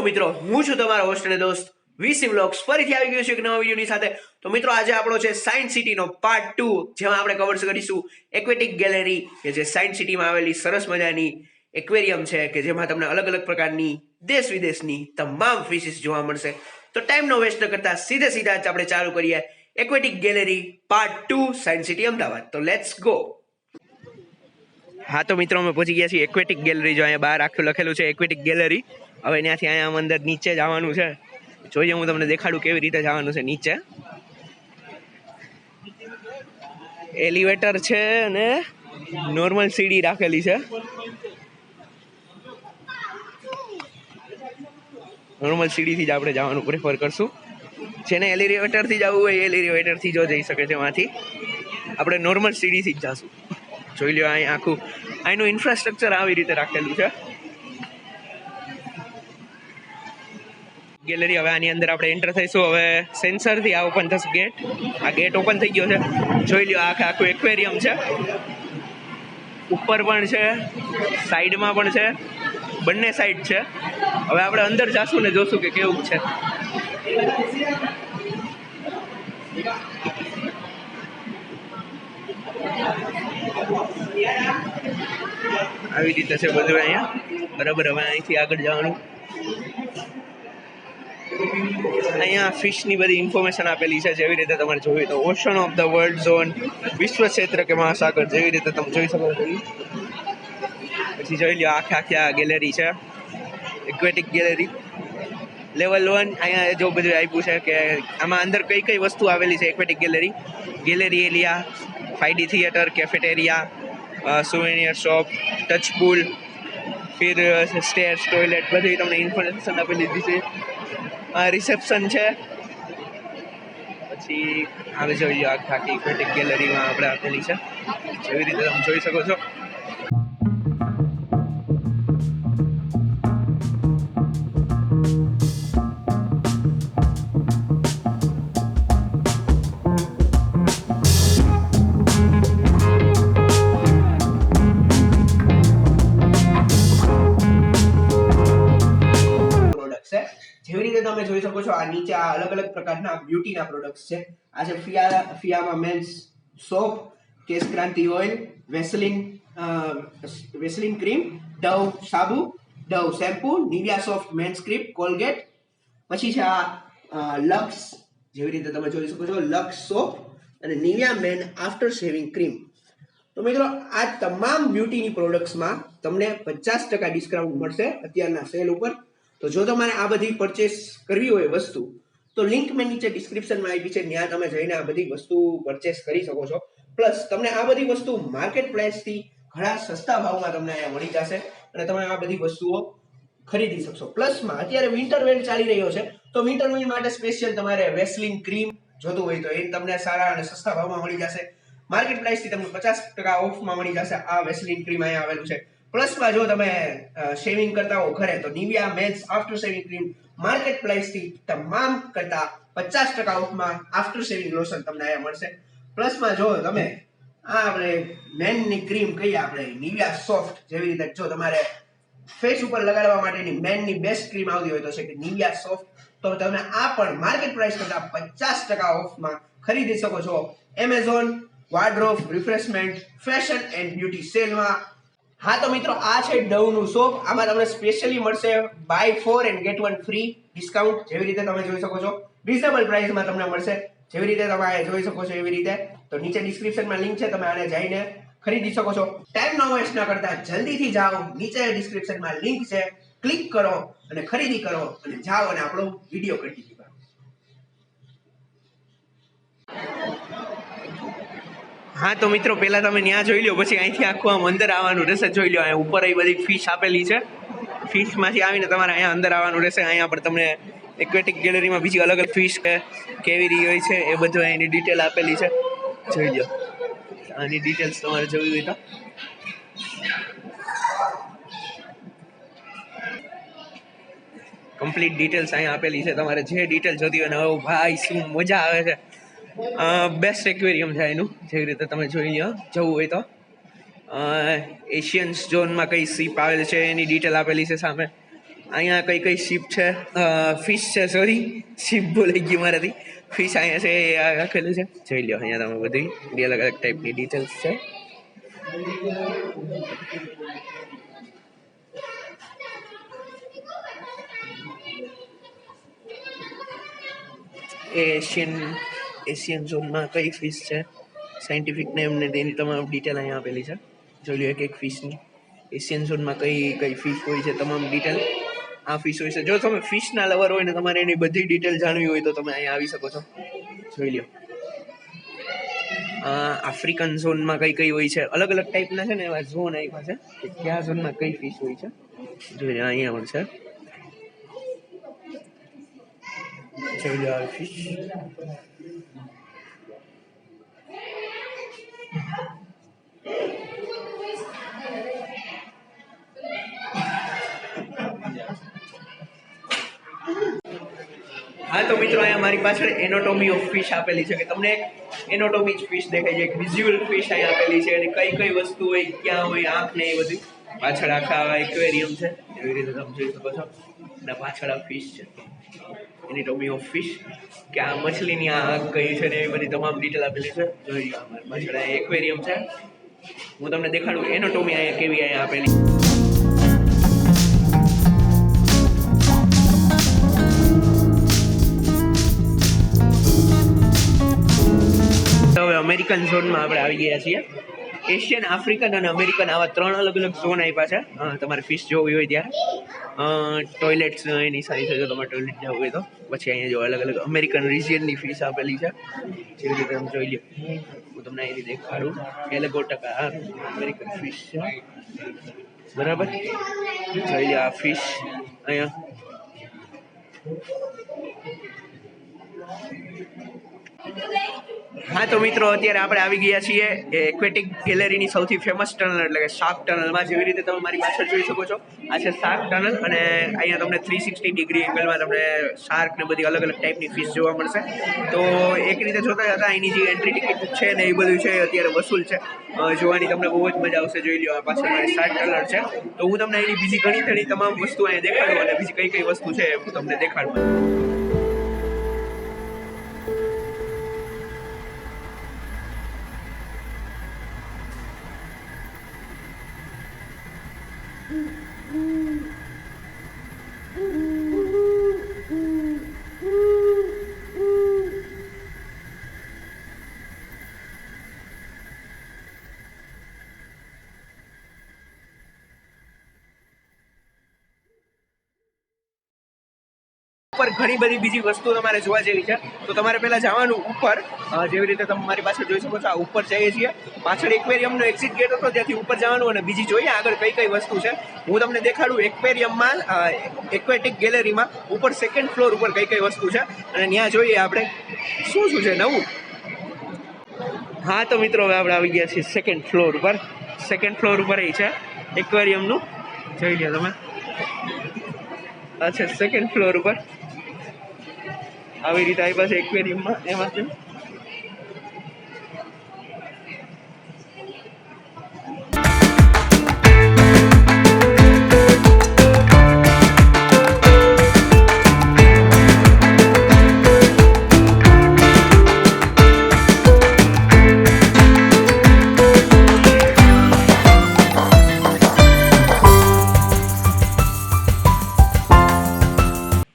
મિત્રો, હું છું તમારો હોસ્ટ અને દોસ્ત વીસી વ્લોગ્સ ફરીથી આવી ગયો છું એક નવા વિડીયોની સાથે. તો મિત્રો, આજે આપણો છે સાયન્સ સિટીનો પાર્ટ 2, જેમાં આપણે કવર કરીશું એક્વેટિક ગેલેરી, કે જે સાયન્સ સિટીમાં આવેલી સરસ મજાની એક્વેરિયમ છે, કે જેમાં તમને અલગ અલગ પ્રકારની દેશ વિદેશની તમામ ફિશિસ જોવા મળશે. તો ટાઈમ નો વેસ્ટ ન કરતા સીધા જ આપણે ચાલુ કરીએ aquatic gallery part 2 science city Ahmedabad. તો લેટ્સ ગો. હા તો મિત્રો, અમે પહોંચી ગયા છીએ એક્વેટિક ગેલેરી. જો અહીંયા બહાર આખું લખેલું છે એક્વેટિક ગેલેરી. હવે ત્યાંથી અહીંયા અંદર નીચે જવાનું છે. જોઈએ, હું તમને દેખાડું કેવી રીતે જવાનું છે નીચે. એલિવેટર છે અને નોર્મલ સીડી રાખેલી છે. નોર્મલ સીડીથી જ આપણે જવાનું પ્રેફર કરશું. જેને એલિવેટરથી જવું હોય એલિવેટરથી જો જઈ શકે છે. એમાંથી આપણે નોર્મલ સીડીથી જ જશું. જોઈ લો, અહીં આખું અહીંનું ઇન્ફ્રાસ્ટ્રક્ચર આવી રીતે રાખેલું છે ગેલેરી. હવે આની અંદર આપણે એન્ટર થઈશું. હવે સેન્સરથી આ ઓપન થશે ગેટ. આ ગેટ ઓપન થઈ ગયો છે. જોઈ લો, આખું એક્વેરિયમ છે. ઉપર પણ છે, સાઈડમાં પણ છે, બંને સાઈડ છે. હવે આપણે અંદર જાશું ને જોશું કે કેવું છે. આવી રીતે છે બધું અહીંયા. બરાબર. હવે અહીંથી આગળ જવાનું. અહીંયા ફિશની બધી ઇન્ફોર્મેશન આપેલી છે. જેવી રીતે તમારે જોયું તો ocean of the world zone, વિશ્વ ક્ષેત્ર કે મહાસાગર, જેવી રીતે તમે જોઈ શકો છો. પછી જોઈ લો, આખી આ ગેલેરી છે એક્વેટિક ગેલેરી લેવલ 1. અહીંયા જો બધું આપ્યું છે કે આમાં અંદર કઈ કઈ વસ્તુ આવેલી છે. Aquatic gallery area, 5D theatre, cafeteria, souvenir shop, touch pool, fire stairs, toilet, બધી તમને ઇન્ફોર્મેશન આપેલી છે. રિસેપ્શન છે. પછી આવે જોઈ લો, આખી એક્વેટિક ગેલેરીમાં આપણે આપેલી છે. જેવી રીતે તમે જોઈ શકો છો. જેવી રીતે તમે જોઈ શકો છો, આ નીચે આ અલગ અલગ પ્રકારના બ્યુટીના પ્રોડક્ટ્સ છે. આ છે Fiama men's soap, Kesh Kanti oil, Vaseline cream, Dove સાબુ, Dove shampoo, Nivea soft men's cream, Colgate. પછી છે આ લક્સ, જેવી રીતે તમે જોઈ શકો છો, લક્સ સોપ અને Nivea men after shaving cream. તો મિત્રો, આ તમામ બ્યુટીની પ્રોડક્ટ્સમાં તમને 50% ડિસ્કાઉન્ટ મળશે અત્યારના સેલ ઉપર. તો જો તમારે આ બધી પરચેસ કરવી હોય વસ્તુ, તો લિંક મેં નીચે ડિસ્ક્રિપ્શનમાં આપી છે. ત્યાં તમે જઈને આ બધી વસ્તુ પરચેસ કરી શકો છો. પ્લસ તમને આ બધી વસ્તુ માર્કેટ પ્રાઇસથી ઘણા સસ્તા ભાવમાં તમને અહીંયા મળી જશે અને તમે આ બધી વસ્તુઓ ખરીદી શકશો. પ્લસમાં અત્યારે વિન્ટર વેર ચાલી રહ્યો છે, તો વિન્ટર વેર માટે સ્પેશિયલ તમારે વેસલિન ક્રીમ જોતું હોય તો એ તમને સારા અને સસ્તા ભાવમાં મળી જશે. માર્કેટ પ્રાઇસથી તમને 50% ઓફમાં મળી જશે આ વેસલિન ક્રીમ અહીંયા આવેલું છે. પ્લસમાં જો તમે શેવિંગ કરતા હો ઘરે, તો Nivea men's after shaving cream market પ્રાઇસથી તમામ કરતા 50% ઓફમાં આફ્ટર શેવિંગ લોશન તમને અહીંયા મળશે. પ્લસમાં જો તમે આ આપણે મેનની ક્રીમ કહીએ આપણે નિવિયા સોફ્ટ, જેવી રીતે જો તમારે ફેસ ઉપર લગાડવા માટેની મેનની બેસ્ટ ક્રીમ આવતી હોય તો છે કે નિવિયા સોફ્ટ, તો તમે આ પણ માર્કેટ પ્રાઇસ કરતા 50% ઓફમાં ખરીદી શકો છો Amazon wardrobe refreshment fashion and beauty સેલમાં. હા તો મિત્રો, આ છે ડવનું સોપ. આમાં તમને સ્પેશિયલી મળશે buy 4 and get 1 free discount. જેવી રીતે તમે જોઈ શકો છો, રિઝનેબલ પ્રાઇસમાં તમને મળશે. જેવી રીતે તમે જોઈ શકો છો એવી રીતે. તો નીચે ડિસ્ક્રિપ્શનમાં લિંક છે, તમે આને જઈને ખરીદી શકો છો. ટાઈમ નો વેસ્ટ ના કરતા જલ્દીથી જાઓ, નીચે ડિસ્ક્રિપ્શનમાં લિંક છે, ક્લિક કરો અને ખરીદી કરો અને જાઓ અને આપણો વિડીયો કન્ટિન્યુ કરો. હા તો મિત્રો, પહેલા તમે ત્યાં જોઈ લો, પછી અહીંથી આખું આમ અંદર આવવાનું રહેશે. જોઈ લો, અહીંયા ઉપર એ બધી ફિશ આપેલી છે. ફિશમાંથી આવીને તમારે અહીંયા અંદર આવવાનું રહેશે. અહીંયા પર તમને એક્વેટિક ગેલેરીમાં બીજી અલગ અલગ ફિશ કેવી રહી હોય છે એ બધું એની ડિટેલ આપેલી છે. જોઈ લો, આની ડિટેલ્સ તમારે જોવી હોય તો કમ્પ્લીટ ડિટેલ્સ અહીંયા આપેલી છે. તમારે જે ડિટેલ જોતી હોય ને, હવે ભાઈ શું મજા આવે છે. બેસ્ટ એક્વેરિયમ છે એનું. જેવી રીતે તમે જોઈ લો, જવું હોય તો એશિયન ઝોનમાં કઈ શીપ આવેલ છે એની ડિટેલ આપેલી છે સામે. અહીંયા કઈ કઈ શીપ છે, ફિશ છે, સોરી શીપ બોલાઈ ગઈ મારાથી. ફિશ અહીંયા છે, આ રાખેલું છે, જોઈ લો. અહીંયા તમે બધી અલગ અલગ ટાઈપની ડિટેલ્સ છે. એશિયન ઝોનમાં કઈ ફિશ છે, સાયન્ટિફિક નેમ ને તેની તમામ ડિટેલ અહીંયા આપેલી છે. જોઈ લો એક એક ફિશની. એશિયન ઝોનમાં કઈ કઈ ફિશ હોય છે તમામ ડિટેલ આ ફિશ હોય છે. જો તમે ફિશના લવર હોય ને તમારે એની બધી ડિટેલ જાણવી હોય તો તમે અહીંયા આવી શકો છો. જોઈ લો. આફ્રિકન ઝોનમાં કઈ કઈ હોય છે, અલગ અલગ ટાઈપના છે ને એવા ઝોન આપ્યા છે કે કયા ઝોનમાં કઈ ફિશ હોય છે. જોઈ લો અહીંયા પણ છે. જોઈ લો આ ફિશ. હા તો મિત્રો, અહીંયા મારી પાછળ એનોટોમી ઓફ ફિશ આપેલી છે કે તમને એક એનોટોમી ફિશ દેખાય છે, એક વિઝ્યુઅલ ફિશ અહીંયા આપેલી છે અને કઈ કઈ વસ્તુ હોય, ક્યાં હોય, આંખ ને એ બધી. પાછળ આખા એક્વેરિયમ છે, એવી રીતે તમે જોઈ શકો છો. અને પાછળ આ ફિશ છે, એનોટોમી ઓફ ફિશ, કે આ મછલીની આ આંખ કઈ છે ને એવી બધી તમામ ડિટેલ આપેલી છે. જોઈ લો અમારી પાછળ આ એક્વેરિયમ છે. હું તમને દેખાડું એનોટોમી અહીંયા કેવી અહીંયા આપેલી. હવે અમેરિકન ઝોનમાં આપણે આવી ગયા છીએ. એશિયન, આફ્રિકન અને અમેરિકન આવા 3 અલગ અલગ ઝોન આપ્યા છે. તમારે ફિશ જોવી હોય ત્યારે ટોયલેટ્સ એની સારી છે, જો તમારે ટોયલેટ જવું હોય તો. પછી અહીંયા જો અલગ અલગ અમેરિકન રિજિયનની ફિશ આપેલી છે, જેવી રીતે તમે જોઈ લો. હું તમને અહીંથી દેખાડું. એલગોટકા અમેરિકન ફિશ છે, બરાબર. જોઈ લો આ ફિશ અહીંયા. હા તો મિત્રો, અત્યારે આપણે આવી ગયા છીએ એક્વેટિક ગેલેરીની સૌથી ફેમસ ટનલ એટલે કે શાર્ક ટનલમાં. જેવી રીતે તમે મારી પાછળ જોઈ શકો છો, આ છે શાર્ક ટનલ. અને અહીંયા તમને 360 ડિગ્રી એંગલમાં તમને શાર્ક ને બધી અલગ અલગ ટાઈપની ફિશ જોવા મળશે. તો એક રીતે જોતા હતા એની જે એન્ટ્રી ટિકિટ છે ને એ બધું છે અત્યારે વસૂલ છે. જોવાની તમને બહુ જ મજા આવશે. જોઈ લો આ પાછળ મારી શાર્ક ટનલ છે. તો હું તમને એની બીજી ઘણી તમામ વસ્તુ અહીંયા દેખાડું અને બીજી કઈ કઈ વસ્તુ છે હું તમને દેખાડું. ઉપર ઘણી બધી બીજી વસ્તુઓ તમારે જોવા જેવી છે. તો તમારે પહેલા જવાનું ઉપર. જેવી રીતે તમે મારી પાછળ જોઈ શકો છો, આ ઉપર જઈએ છીએ. પાછળ એક્વેરિયમનો એક્ઝિટ ગેટ હતો, ત્યાંથી ઉપર જવાનું અને બીજી જોઈએ આગળ કઈ કઈ વસ્તુ છે હું તમને દેખાડું. એક્વેરિયમમાં એક્વેટિક ગેલેરીમાં ઉપર 2nd ફ્લોર ઉપર કઈ કઈ વસ્તુ છે અને ત્યાં જોઈએ આપણે શું શું છે નવું. હા તો મિત્રો, હવે આપણે આવી ગયા છીએ 2nd ફ્લોર ઉપર. 2nd ફ્લોર ઉપર એ છે એક્વેરિયમનું. જોઈ લો તમે, અચ્છા 2nd ફ્લોર ઉપર આવી રીતે આવી પાસે એક્વેરિયમમાં એમાં છે.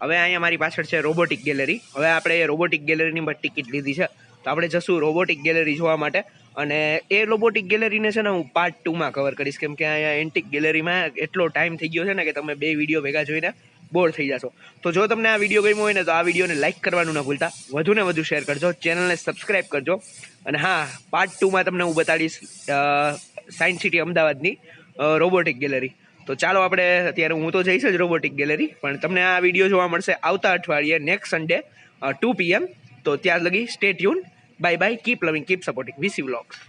હવે અહીંયા મારી પાછળ છે રોબોટિક ગેલેરી. હવે આપણે રોબોટિક ગેલેરીની પણ ટિકિટ લીધી છે, તો આપણે જશું રોબોટિક ગેલેરી જોવા માટે. અને એ રોબોટિક ગેલેરીને છે ને હું પાર્ટ 2માં કવર કરીશ, કેમ કે અહીંયા એન્ટિક ગેલેરીમાં એટલો ટાઈમ થઈ ગયો છે ને કે તમે 2 વિડીયો ભેગા જોઈને બોર થઈ જશો. તો જો તમને આ વિડીયો ગમ્યો હોય ને તો આ વિડીયોને લાઇક કરવાનું ના ભૂલતા, વધુને વધુ શેર કરજો, ચેનલને સબસ્ક્રાઈબ કરજો. અને હા, પાર્ટ 2માં તમને હું બતાડીશ સાયન્સ સિટી અમદાવાદની રોબોટિક ગેલેરી. તો ચાલો આપણે અત્યારે હું તો જઈશ જ રોબોટિક ગેલેરી, પણ તમને આ વિડીયો જોવા મળશે આવતા અઠવાડિયે નેક્સ્ટ સન્ડે 2 PM. તો ત્યાં લગી stay tune. Bye bye. Keep લવિંગ, કીપ સપોર્ટિંગ. VC vlogs.